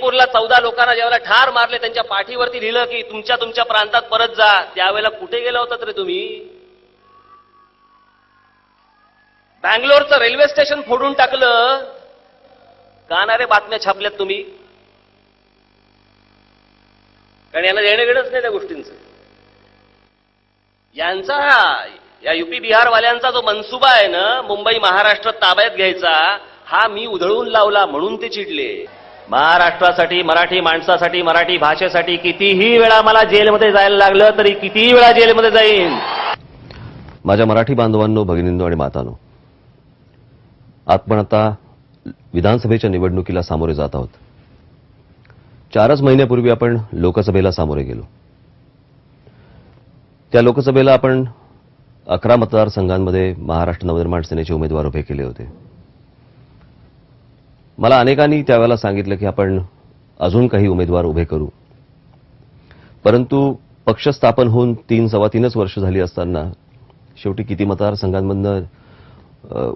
मणिपूरला 14 लोकांना ज्यावेळेला ठार मारले, त्यांच्या पाठीवरती लिहिलं की तुमच्या प्रांतात परत जा, त्यावेळेला कुठे गेला होतात रे तुम्ही? बँगलोरचं रेल्वे स्टेशन फोडून टाकलं का ना रे? बातम्या छापल्यात तुम्ही? कारण यांना देणं घेणंच नाही त्या गोष्टींचं. यांचा या युपी बिहार वाल्यांचा जो मनसुबा आहे ना, मुंबई महाराष्ट्र ताब्यात घ्यायचा, हा मी उधळून लावला म्हणून ते चिडले. महाराष्ट्रासाठी, मराठी माणसासाठी, मराठी भाषेसाठी कितीही वेळा मला जेलमध्ये जायला लागलं तरी कितीही वेळा जेलमध्ये जाईन. माझ्या मराठी बांधवांनो, भगिनींनो आणि मातांनो, आपण आता विधानसभेच्या निवडणुकीला सामोरे जात आहोत. 4च महिन्यापूर्वी आपण लोकसभेला सामोरे गेलो. त्या लोकसभेला आपण 11 मतदारसंघांमध्ये महाराष्ट्र नवनिर्माण सेनेचे उमेदवार उभे केले होते. मला अनेकांनी त्यावेळेला सांगितलं की आपण अजून काही उमेदवार उभे करू, परंतु पक्ष स्थापन होऊन 3-3.25 वर्ष झाली असताना शेवटी किती मतदारसंघांमधनं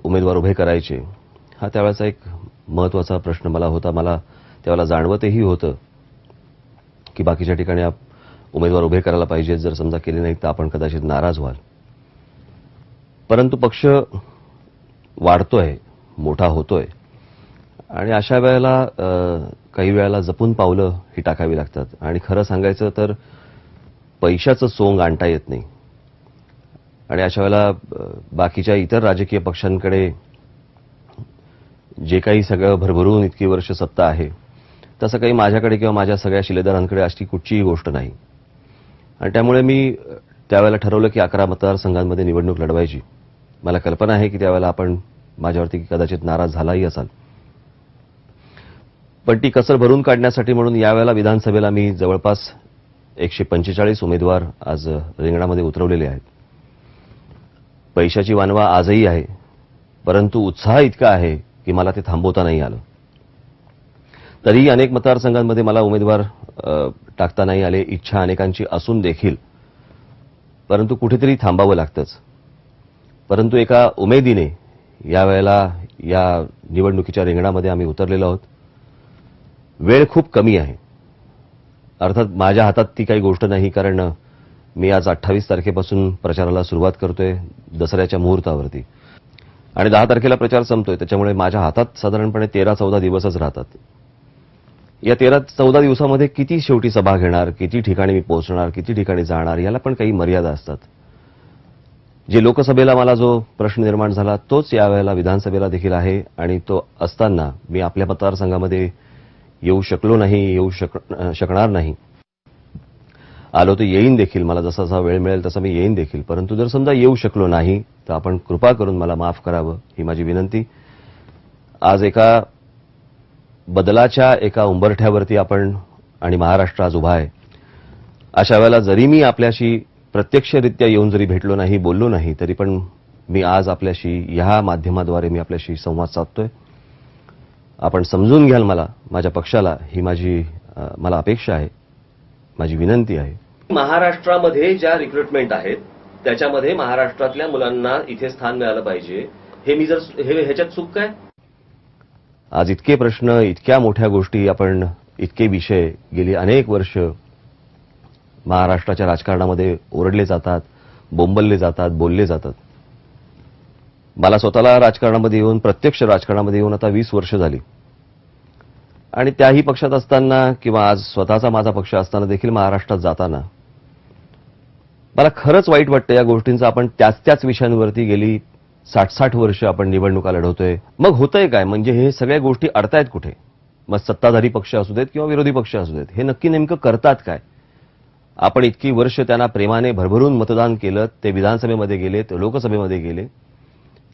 उमेदवार उभे करायचे, हा त्यावेळेचा एक महत्त्वाचा प्रश्न मला होता. मला त्यावेळेला जाणवतही होतं की बाकीच्या ठिकाणी उमेदवार उभे करायला पाहिजे, जर समजा केले नाही तर आपण कदाचित नाराज व्हाल. परंतु पक्ष वाढतोय, मोठा होतोय आणि अशा वेळेला काही वेळेला जपून पावलं ही टाकावी लागतात. आणि खरं सांगायचं तर पैशाचं सोंग आणता येत नाही. आणि अशा वेळेला बाकीच्या इतर राजकीय पक्षांकडे जे काही सगळं भरभरून इतकी वर्ष सत्ता आहे, तसं काही माझ्याकडे किंवा माझ्या सगळ्या शिलेदारांकडे अशी कुठचीही गोष्ट नाही. आणि त्यामुळे मी त्यावेळेला ठरवलं की 11 मतदारसंघांमध्ये निवडणूक लढवायची. मला कल्पना आहे की त्यावेळेला आपण माझ्यावरती कदाचित नाराज झालाही असाल, पण ती कसर भरून काढण्यासाठी म्हणून यावेळेला विधानसभेला मी जवळपास 145 उमेदवार आज रिंगणामध्ये उतरवलेले आहेत. पैशाची वानवा आजही आहे, परंतु उत्साह इतका आहे की मला ते थांबवता नाही आलं. तरीही अनेक मतदारसंघांमध्ये मला उमेदवार टाकता नाही आले. इच्छा अनेकांची असून देखील, परंतु कुठेतरी थांबावं लागतंच. परंतु एका उमेदीने यावेळेला या निवडणुकीच्या रिंगणामध्ये आम्ही उतरलेलो आहोत. वेळ खूप कमी आहे. अर्थात माझ्या हातात ती काही गोष्ट नाही, कारण मी आज 28 तारखेपासून प्रचाराला सुरुवात करतोय दसऱ्याच्या मुहूर्तावरती, आणि 10 तारखेला प्रचार संपतोय. त्याच्यामुळे माझ्या हातात साधारणपणे 13-14 दिवसच राहतात. या 13-14 दिवसामध्ये किती शेवटी सभा घेणार, किती ठिकाणी मी पोहोचणार, किती ठिकाणी जाणार, याला पण काही मर्यादा असतात. जे लोकसभेला मला जो प्रश्न निर्माण झाला तोच यावेळेला विधानसभेला देखील आहे. आणि तो असताना मी आपल्या मतदारसंघामध्ये येऊ शकलो नाही, येऊ शकणार नाही. आलो तर येईन देखील, मला जसा जसा वेळ मिळेल तसा मी येईन देखील. परंतु जर समजा येऊ शकलो नाही तर आपण कृपा करून मला माफ करावं, ही माझी विनंती. आज एका बदलाच्या एका उंबरठ्यावरती आपण आणि महाराष्ट्र आज उभा आहे. अशा वेळेला जरी मी आपल्याशी प्रत्यक्षरित्या येऊन जरी भेटलो नाही, बोललो नाही, तरी पण मी आज आपल्याशी ह्या माध्यमाद्वारे मी आपल्याशी संवाद साधतोय. आपण समजून घ्याल मला, माझ्या पक्षाला, ही माझी मला अपेक्षा आहे, माझी विनंती आहे. महाराष्ट्रामध्ये ज्या रिक्रुटमेंट आहेत त्याच्यामध्ये महाराष्ट्रातल्या मुलांना इथे स्थान मिळालं पाहिजे, हे मी जर ह्याच्यात चूक काय? आज इतके प्रश्न, इतक्या मोठ्या गोष्टी, आपण इतके विषय गेली अनेक वर्ष महाराष्ट्राच्या राजकारणामध्ये ओरडले जातात, बोंबलले जातात, बोलले जातात. मला स्वतःला राजकारणामध्ये येऊन, प्रत्यक्ष राजकारणामध्ये येऊन आता 20 वर्ष झाली. आणि त्याही पक्षात असताना किंवा आज स्वतःचा माझा पक्ष असताना देखील महाराष्ट्रात जाताना मला खरंच वाईट वाटतं या गोष्टींचं. आपण त्याच विषयांवरती गेली 60-60 वर्ष आपण निवडणुका लढवतोय. मग होतंय काय? म्हणजे हे सगळ्या गोष्टी अडतायत कुठे? मग सत्ताधारी पक्ष असू देत किंवा विरोधी पक्ष असू देत, हे नक्की नेमकं करतात काय? आपण इतकी वर्ष त्यांना प्रेमाने भरभरून मतदान केलं, ते विधानसभेमध्ये गेले, ते लोकसभेमध्ये गेले,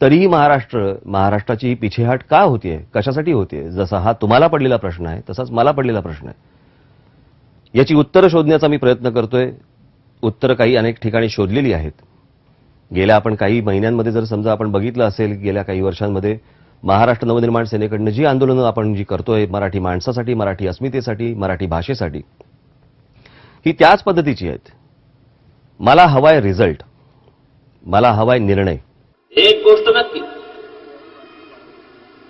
तरीही महाराष्ट्राची पिछेहाट का होतीये? कशासाठी होतीये? जसा हा तुम्हाला पडलेला प्रश्न आहे तसाच मला पडलेला प्रश्न आहे. याची उत्तरं शोधण्याचा मी प्रयत्न करतोय. उत्तरं काही अनेक ठिकाणी शोधलेली आहेत. गेल्या आपण काही महिन्यांमध्ये जर समजा आपण बघितलं असेल, गेल्या काही वर्षांमध्ये महाराष्ट्र नवनिर्माण सेनेकडनं जी आंदोलनं आपण जी करतोय मराठी माणसासाठी, मराठी अस्मितेसाठी, मराठी भाषेसाठी, ही त्याच पद्धतीची आहेत. मला हवाय रिझल्ट, मला हवाय निर्णय. एक गोष्ट नक्की,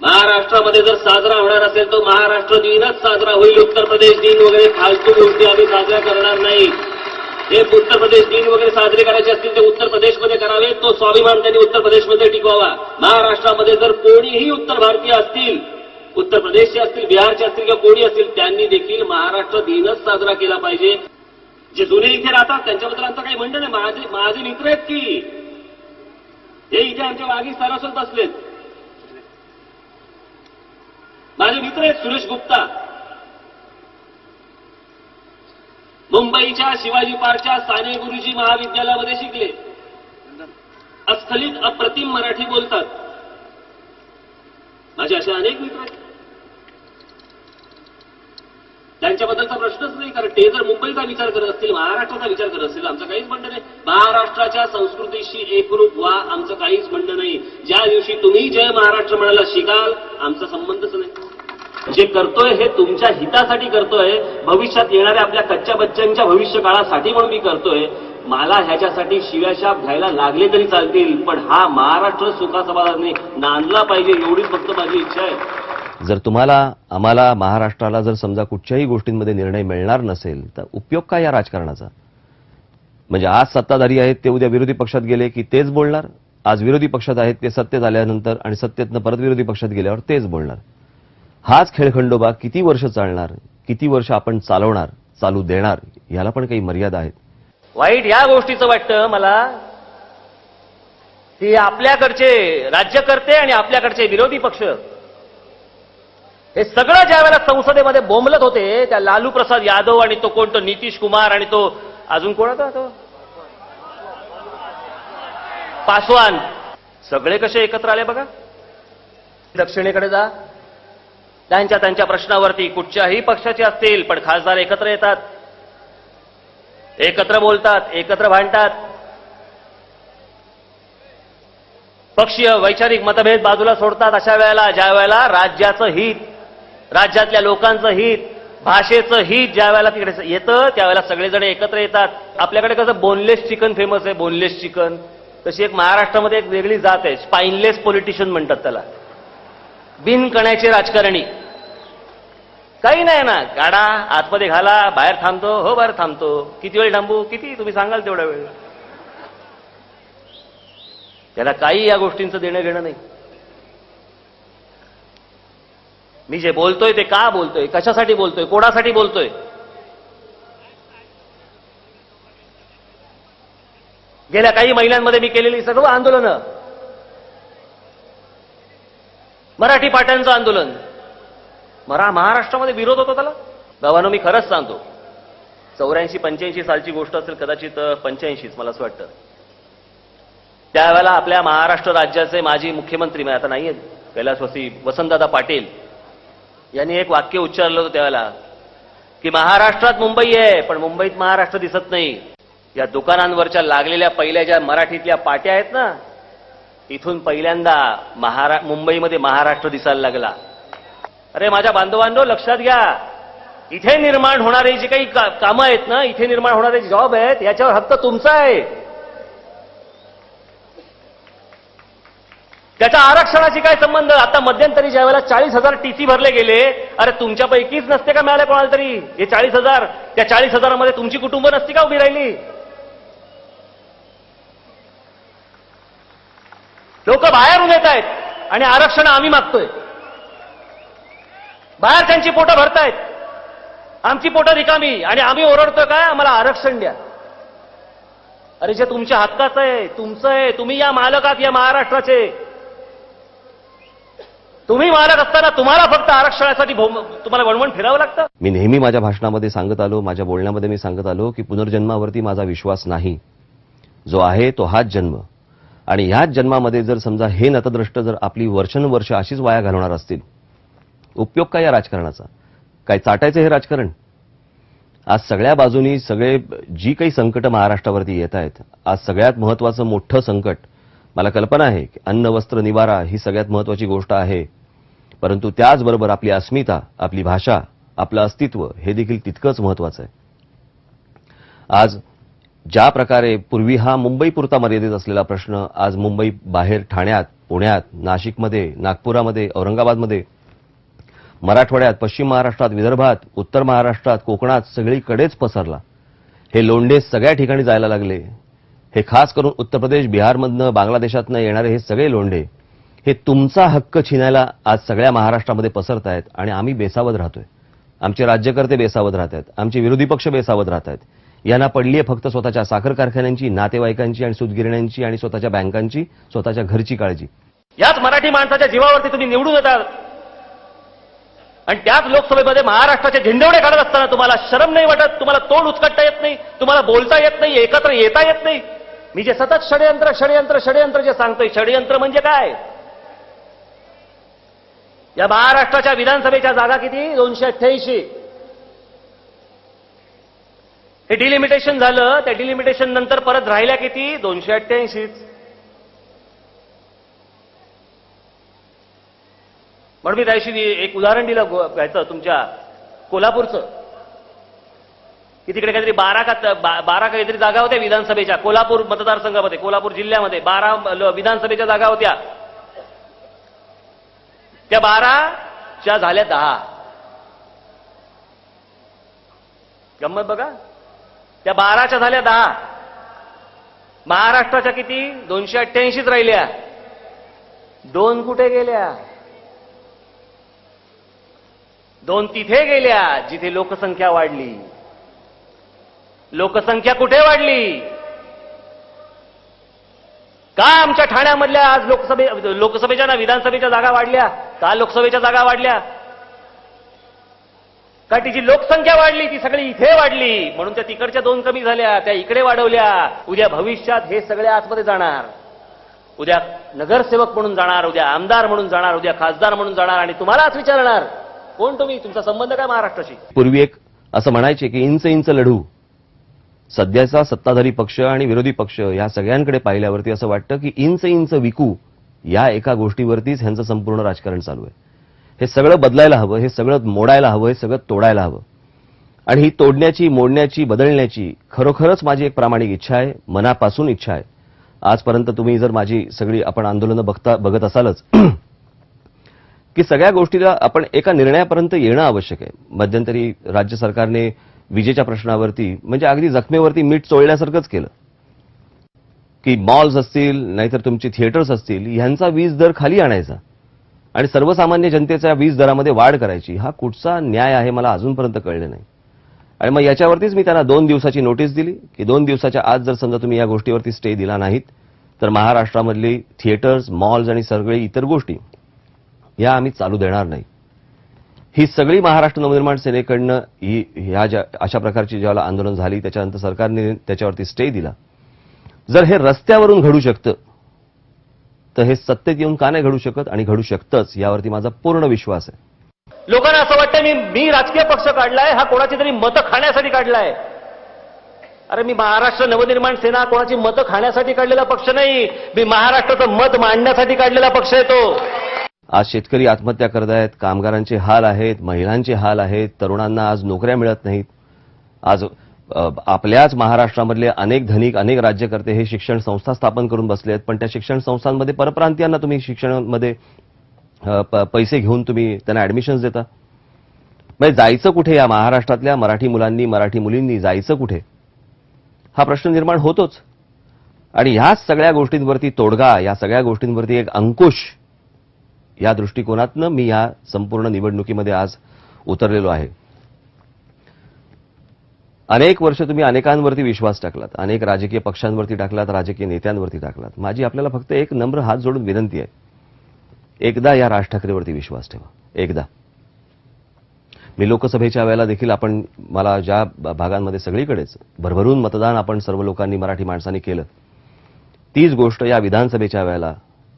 महाराष्ट्रामध्ये जर साजरा होणार असेल तो महाराष्ट्र दिनच साजरा होईल. उत्तर प्रदेश दिन वगैरे फालतू गोष्टी आम्ही साजऱ्या करणार नाही. हे उत्तर प्रदेश दिन वगैरे साजरे करायचे असतील ते उत्तर प्रदेशमध्ये करावे. तो स्वाभिमान त्यांनी उत्तर प्रदेशमध्ये टिकवावा. महाराष्ट्रामध्ये जर कोणीही उत्तर भारतीय असतील, उत्तर प्रदेशचे असतील, बिहारचे असतील किंवा कोणी असतील, त्यांनी देखील महाराष्ट्र दिनच साजरा केला पाहिजे. जे जुने इथे राहतात त्यांच्याबद्दल आमचं काही म्हणणं नाही. माझे मित्र आहेत की हे इथे आमच्या वाघिस्तानासोबत बसलेत. माझे मित्र आहेत सुरेश गुप्ता, मुंबईच्या शिवाजी पार्कच्या साने गुरुजी महाविद्यालयामध्ये शिकले. अस्खलित अप्रतिम मराठी बोलतात. माझे असे अनेक मित्र आहेत. त्यांच्याबद्दलचा प्रश्नच नाही, कारण ते जर मुंबईचा विचार करत असतील, महाराष्ट्राचा विचार करत असतील, आमचं काहीच म्हणणं नाही. महाराष्ट्राच्या संस्कृतीशी एकरूप व्हा, आमचं काहीच म्हणणं नाही. ज्या दिवशी तुम्ही जय महाराष्ट्र म्हणायला शिकाल, आमचा संबंधच नाही. जे करतोय हे तुमच्या हितासाठी करतोय, भविष्यात येणाऱ्या आपल्या कच्च्या बच्चांच्या भविष्य काळासाठी म्हणून मी करतोय. मला ह्याच्यासाठी शिव्याशाप घ्यायला लागले तरी चालतील, पण हा महाराष्ट्र सुखासमाधानाने नांदला पाहिजे, एवढीच फक्त माझी इच्छा आहे. जर तुम्हाला, आम्हाला, महाराष्ट्राला जर समजा कुठच्याही गोष्टींमध्ये निर्णय मिळणार नसेल तर उपयोग काय या राजकारणाचा? म्हणजे आज सत्ताधारी आहेत ते उद्या विरोधी पक्षात गेले की तेच बोलणार, आज विरोधी पक्षात आहेत ते सत्तेत आल्यानंतर आणि सत्तेतनं परत विरोधी पक्षात गेल्यावर तेच बोलणार. हाच खेळखंडोबा किती वर्ष चालणार, किती वर्ष आपण चालवणार, चालू देणार, याला पण काही मर्यादा आहेत. वाईट या गोष्टीचं वाटतं मला की आपल्याकडचे राज्यकर्ते आणि आपल्याकडचे विरोधी पक्ष हे सगळं ज्या वेळेला संसदेमध्ये बोंबलत होते, त्या लालू प्रसाद यादव आणि तो कोण, तो नितीश कुमार आणि तो अजून कोण होता, तो पासवान, सगळे कसे एकत्र आले बघा. दक्षिणेकडे जा, त्यांच्या प्रश्नावरती कुठच्याही पक्षाचे असतील पण खासदार एकत्र येतात, एकत्र बोलतात, एकत्र भांडतात. पक्षीय वैचारिक मतभेद बाजूला सोडतात. अशा वेळेला, ज्या वेळेला राज्याचं हित, राज्यातल्या लोकांचं हित, भाषेचं हित ज्या वेळेला तिकडे येतं, त्यावेळेला सगळेजण एकत्र येतात. आपल्याकडे कसं बोनलेस चिकन फेमस आहे, बोनलेस चिकन, तशी एक महाराष्ट्रामध्ये एक वेगळी जात आहे, स्पाइनलेस पॉलिटिशियन म्हणतात त्याला, बिनकण्याचे राजकारणी. काही नाही ना, गाडा आतमध्ये घाला, बाहेर थांबतो, हो बाहेर थांबतो, किती वेळ थांबू, किती तुम्ही सांगाल तेवढा वेळ. त्याला काही या गोष्टींचं देणं घेणं नाही. मी जे बोलतोय ते का बोलतोय, कशासाठी बोलतोय, कोणासाठी बोलतोय. गेल्या काही महिन्यांमध्ये मी केलेली सगळं आंदोलनं, मराठी पाट्यांचं आंदोलन, महाराष्ट्रामध्ये विरोध होता त्याला. गावानं मी खरंच सांगतो, 84-85 सालची गोष्ट असेल, कदाचित 85च मला असं वाटतं. त्यावेळेला आपल्या महाराष्ट्र राज्याचे माजी मुख्यमंत्री, मी आता नाहीये, कैलासवासी वसंतदादा पाटील यांनी एक वाक्य उच्चारलं होतं त्यावेळेला की महाराष्ट्रात मुंबई आहे पण मुंबईत महाराष्ट्र दिसत नाही. या दुकानांवरच्या लागलेल्या पहिल्या ज्या मराठीतल्या पाट्या आहेत ना, इथून पहिल्यांदा मुंबईमध्ये महाराष्ट्र दिसायला लागला. अरे माझ्या बांधवांनो, लक्षात घ्या, इथे निर्माण होणारे जे काही कामं आहेत ना, इथे निर्माण होणारे जॉब आहेत, याच्यावर हक्क तुमचा आहे. त्याच्या आरक्षणाची काय संबंध? आता मध्यंतरी ज्या वेळेला 40,000 टीसी भरले गेले, अरे तुमच्यापैकीच नसते का मिळाले कोणाला तरी हे 40,000? त्या 40,000मध्ये तुमची कुटुंब नसती का उभी राहिली? लोक बाहेरून येत आहेत आणि आरक्षण आम्ही मागतोय. बाहेर त्यांची पोटं भरतायत, आमची पोटं रिकामी, आणि आम्ही ओरडतोय काय, आम्हाला आरक्षण द्या. अरे जे तुमच्या हक्काचं आहे, तुमचं आहे, तुम्ही या मालक आहात या महाराष्ट्राचे. तुम्ही मालक असताना तुम्हाला फक्त आरक्षणासाठी तुम्हाला वणवण फिरावं लागतं. मी नेहमी माझ्या भाषणामध्ये सांगत आलो, माझ्या बोलण्यामध्ये मी सांगत आलो की पुनर्जन्मावरती माझा विश्वास नाही. जो आहे तो हाच जन्म, आणि ह्याच जन्मामध्ये जर समजा हे नतद्रष्ट जर आपली वर्षानुवर्ष अशीच वाया घालवणार असतील, उपयोग काय या राजकारणाचा? काय चाटायचं हे राजकारण? आज सगळ्या बाजूनी जी काही संकट महाराष्ट्रावरती येत आहेत, आज सगळ्यात महत्वाचं मोठं संकट, मला कल्पना आहे की अन्न, वस्त्र, निवारा ही सगळ्यात महत्वाची गोष्ट आहे, परंतु त्याचबरोबर आपली अस्मिता, आपली भाषा, आपलं अस्तित्व हे देखील तितकंच महत्वाचं आहे. आज ज्या प्रकारे पूर्वी हा मुंबईपुरता मर्यादित असलेला प्रश्न आज मुंबई बाहेर ठाण्यात, पुण्यात, नाशिकमध्ये, नागपुरामध्ये, औरंगाबादमध्ये, मराठवाड्यात, पश्चिम महाराष्ट्रात, विदर्भात, उत्तर महाराष्ट्रात, कोकणात सगळीकडेच पसरला. हे लोंढे सगळ्या ठिकाणी जायला लागले. हे खास करून उत्तर प्रदेश, बिहारमधनं, बांगलादेशातनं येणारे हे सगळे लोंढे हे तुमचा हक्क छिनायला आज सगळ्या महाराष्ट्रामध्ये पसरत आहेत आणि आम्ही बेसावध राहतोय. आमचे राज्यकर्ते बेसावध राहत आहेत, आमचे विरोधी पक्ष बेसावध राहत आहेत. यांना पडली आहे फक्त स्वतःच्या साखर कारखान्यांची, नातेवाईकांची आणि सूतगिरण्यांची आणि स्वतःच्या बँकांची, स्वतःच्या घरची काळजी. याच मराठी माणसाच्या जीवावरती तुम्ही निवडून येतात आणि त्याच लोकसभेमध्ये महाराष्ट्राचे झेंडेवडे काढत असताना तुम्हाला शरम नाही वाटत, तुम्हाला तोंड उचकटता येत नाही, तुम्हाला बोलता येत नाही, एकत्र येता येत नाही. मी जे सतत षडयंत्र षडयंत्र षडयंत्र जे सांगतोय, षडयंत्र म्हणजे काय? या महाराष्ट्राच्या विधानसभेच्या जागा किती? 288. हे डिलिमिटेशन झालं, त्या डिलिमिटेशन नंतर परत राहिल्या किती? 288. म्हणून मी त्याशी एक उदाहरण दिलं याचं, तुमच्या कोल्हापूरचं, की तिकडे काहीतरी 12 काहीतरी जागा होत्या विधानसभेच्या. कोल्हापूर मतदारसंघामध्ये, कोल्हापूर जिल्ह्यामध्ये 12 विधानसभेच्या जागा होत्या. त्या 12च्या झाल्या 10. गंमत बघा, त्या 12च्या झाल्या 10. महाराष्ट्राच्या किती? 288च राहिल्या. 2 कुठे गेल्या? 2 तिथे गेल्या जिथे लोकसंख्या वाढली. लोकसंख्या कुठे वाढली? का आमच्या ठाण्यामधल्या आज लोकसभेच्या ना विधानसभेच्या जागा वाढल्या? का लोकसभेच्या जागा वाढल्या? का तिची लोकसंख्या वाढली, ती सगळी इथे वाढली म्हणून त्या तिकडच्या 2 कमी झाल्या, त्या इकडे वाढवल्या. उद्या भविष्यात हे सगळे आतमध्ये जाणार, उद्या नगरसेवक म्हणून जाणार, उद्या आमदार म्हणून जाणार, उद्या खासदार म्हणून जाणार आणि तुम्हालाच विचारणार कोण तुम्ही, तुमचा संबंध काय महाराष्ट्राशी? पूर्वी एक असं म्हणायचे की इंच इंच लढू. सध्याचा सत्ताधारी पक्ष आणि विरोधी पक्ष या सगळ्यांकडे पाहिल्यावरती असं वाटतं की इंच इंच विकू या एका गोष्टीवरतीच ह्यांचं संपूर्ण राजकारण चालू आहे. हे सगळं बदलायला हवं, हे सगळं मोडायला हवं, हे सगळं तोडायला हवं. आणि ही तोडण्याची, मोडण्याची, बदलण्याची खरोखरच माझी एक प्रामाणिक इच्छा आहे, मनापासून इच्छा आहे. आजपर्यंत तुम्ही जर माझी सगळी आपण आंदोलनं बघत असालच की सगळ्या गोष्टीला आपण एका निर्णयापर्यंत येणं आवश्यक आहे. मध्यंतरी राज्य सरकारने विजेच्या प्रश्नावरती म्हणजे अगदी जखमेवरती मीठ चोळल्यासारखंच केलं की मॉल्स असतील, नाहीतर तुमची थिएटर्स असतील, ह्यांचा वीज दर खाली आणायचा आणि सर्वसामान्य जनतेच्या वीज दरामध्ये वाढ करायची. हा कुठचा न्याय आहे मला अजूनपर्यंत कळले नाही. आणि मग याच्यावरतीच मी त्यांना 2 दिवसाची नोटीस दिली की 2 दिवसाच्या आत जर समजा तुम्ही या गोष्टीवरती स्टे दिला नाहीत तर महाराष्ट्रामधली थिएटर्स, मॉल्स आणि सगळे इतर गोष्टी या आम्ही चालू देणार नाही. ही सगळी महाराष्ट्र नवनिर्माण सेनेकडनं अशा प्रकारची ज्यावेळेला आंदोलन झाली त्याच्यानंतर सरकारने त्याच्यावरती स्टे दिला. जर हे रस्त्यावरून घडू शकतं तर हे सत्तेत येऊन का नाही घडू शकत? आणि घडू शकतंच, यावरती माझा पूर्ण विश्वास आहे. लोकांना असं वाटतं मी राजकीय पक्ष काढलाय, हा कोणाची तरी मतं खाण्यासाठी काढलाय. अरे मी महाराष्ट्र नवनिर्माण सेना कोणाची मतं खाण्यासाठी काढलेला पक्ष नाही, मी महाराष्ट्राचं मत मांडण्यासाठी काढलेला पक्ष आहे तो. आज शेतकरी आत्महत्या करत आहेत, कामगारांचे हाल आहेत, महिलांचे हाल आहेत, तरुणांना आज नोकऱ्या मिळत नाहीत. आज आपल्याच महाराष्ट्रामधले अनेक धनिक, अनेक राज्यकर्ते हे शिक्षण संस्था स्थापन करून बसले आहेत, पण त्या शिक्षण संस्थांमध्ये परप्रांतीयांना तुम्ही शिक्षणामध्ये पैसे घेऊन तुम्ही त्यांना ऍडमिशन्स देता. म्हणजे जायचं कुठे? या महाराष्ट्रातल्या मराठी मुलांनी, मराठी मुलींनी जायचं कुठे? हा प्रश्न निर्माण होतोच. आणि ह्याच सगळ्या गोष्टींवरती तोडगा, या सगळ्या गोष्टींवरती एक अंकुश, या दृष्टिकोनातनं मी या संपूर्ण निवडणुकीमध्ये आज उतरलेलो आहे. अनेक वर्ष तुम्ही अनेकांवरती विश्वास टाकलात, अनेक राजकीय पक्षांवरती टाकलात, राजकीय नेत्यांवरती टाकलात. माझी आपल्याला फक्त एक नम्र हात जोडून विनंती आहे, एकदा या राज ठाकरेवरती विश्वास ठेवा. एकदा. मी लोकसभेच्या वेळेला देखील मला ज्या भागांमध्ये सगळीकडेच भरभरून मतदान आपण सर्व लोकांनी, मराठी माणसांनी केलं, तीच गोष्ट या विधानसभेच्या वेळेला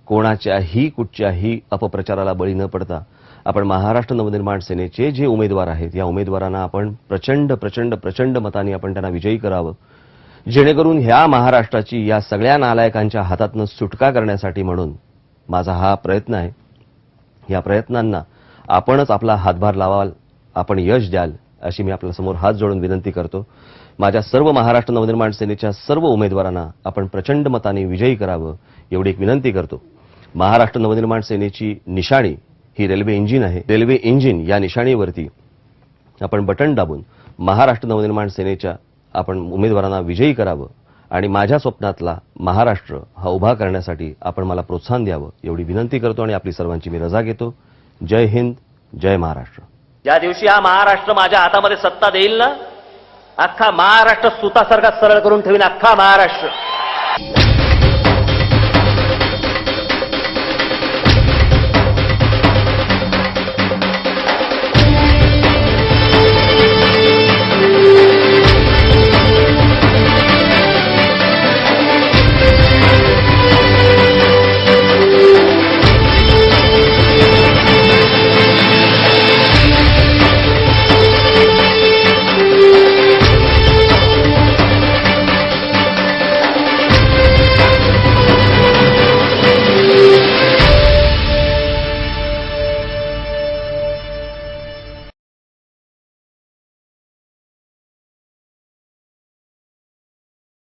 कोणाच्याही कुठच्याही अपप्रचाराला बळी न पडता आपण महाराष्ट्र नवनिर्माण सेनेचे जे उमेदवार आहेत या उमेदवारांना आपण प्रचंड प्रचंड प्रचंड मतांनी आपण त्यांना विजयी करावं, जेणेकरून ह्या महाराष्ट्राची या सगळ्या नालायकांच्या हातातनं सुटका करण्यासाठी म्हणून माझा हा प्रयत्न आहे. या प्रयत्नांना आपणच आपला हातभार लावाल, आपण यश द्याल, अशी मी आपल्यासमोर हात जोडून विनंती करतो. माझ्या सर्व महाराष्ट्र नवनिर्माण सेनेच्या सर्व उमेदवारांना आपण प्रचंड मताने विजयी करावं एवढी एक विनंती करतो. महाराष्ट्र नवनिर्माण सेनेची निशाणी ही रेल्वे इंजिन आहे. रेल्वे इंजिन या निशाणीवरती आपण बटन दाबून महाराष्ट्र नवनिर्माण सेनेच्या आपण उमेदवारांना विजयी करावं आणि माझ्या स्वप्नातला महाराष्ट्र हा उभा करण्यासाठी आपण मला प्रोत्साहन द्यावं एवढी विनंती करतो आणि आपली सर्वांची मी रजा घेतो. जय हिंद, जय महाराष्ट्र. ज्या दिवशी हा महाराष्ट्र माझ्या हातामध्ये सत्ता देईल ना, अख्खा महाराष्ट्र सुतासारखा सरळ करून ठेवीन, अख्खा महाराष्ट्र.